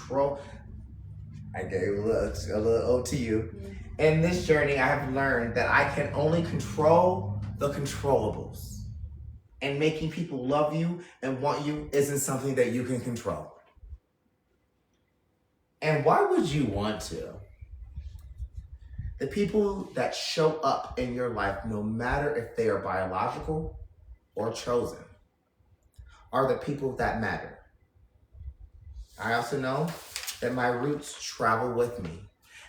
a little ode to you. In this journey, I have learned that I can only control the controllables. And making people love you and want you isn't something that you can control. And why would you want to? The people that show up in your life, no matter if they are biological or chosen, are the people that matter. I also know that my roots travel with me.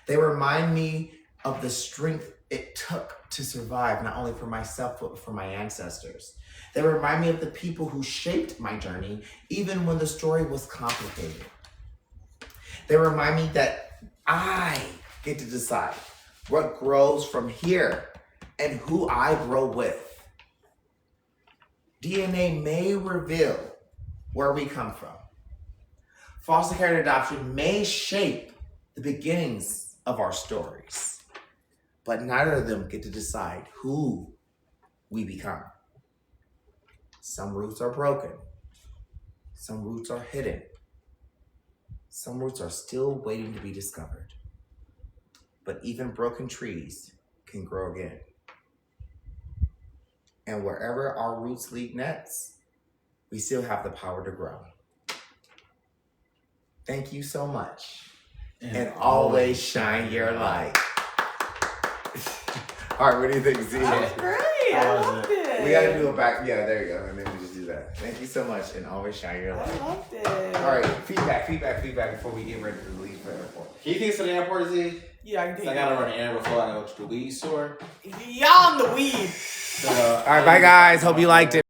They remind me of the strength it took to survive, not only for myself, but for my ancestors. They remind me of the people who shaped my journey, even when the story was complicated. They remind me that I get to decide what grows from here and who I grow with. DNA may reveal where we come from. Foster care and adoption may shape the beginnings of our stories, but neither of them get to decide who we become. Some roots are broken. Some roots are hidden. Some roots are still waiting to be discovered. But even broken trees can grow again. And wherever our roots lead next, we still have the power to grow. Thank you so much. And always shine your light. All right, what do you think, Z? That was great. I loved it. We gotta do it back. Yeah, there you go. And then we just do that. Thank you so much, and always shine your light. I loved it. All right, feedback before we get ready to leave for the airport. Can you take us to the airport, Z? Yeah, I can take I gotta run an errand before I go to the weed store. Y'all in the weed. All right, bye guys. Hope you liked it.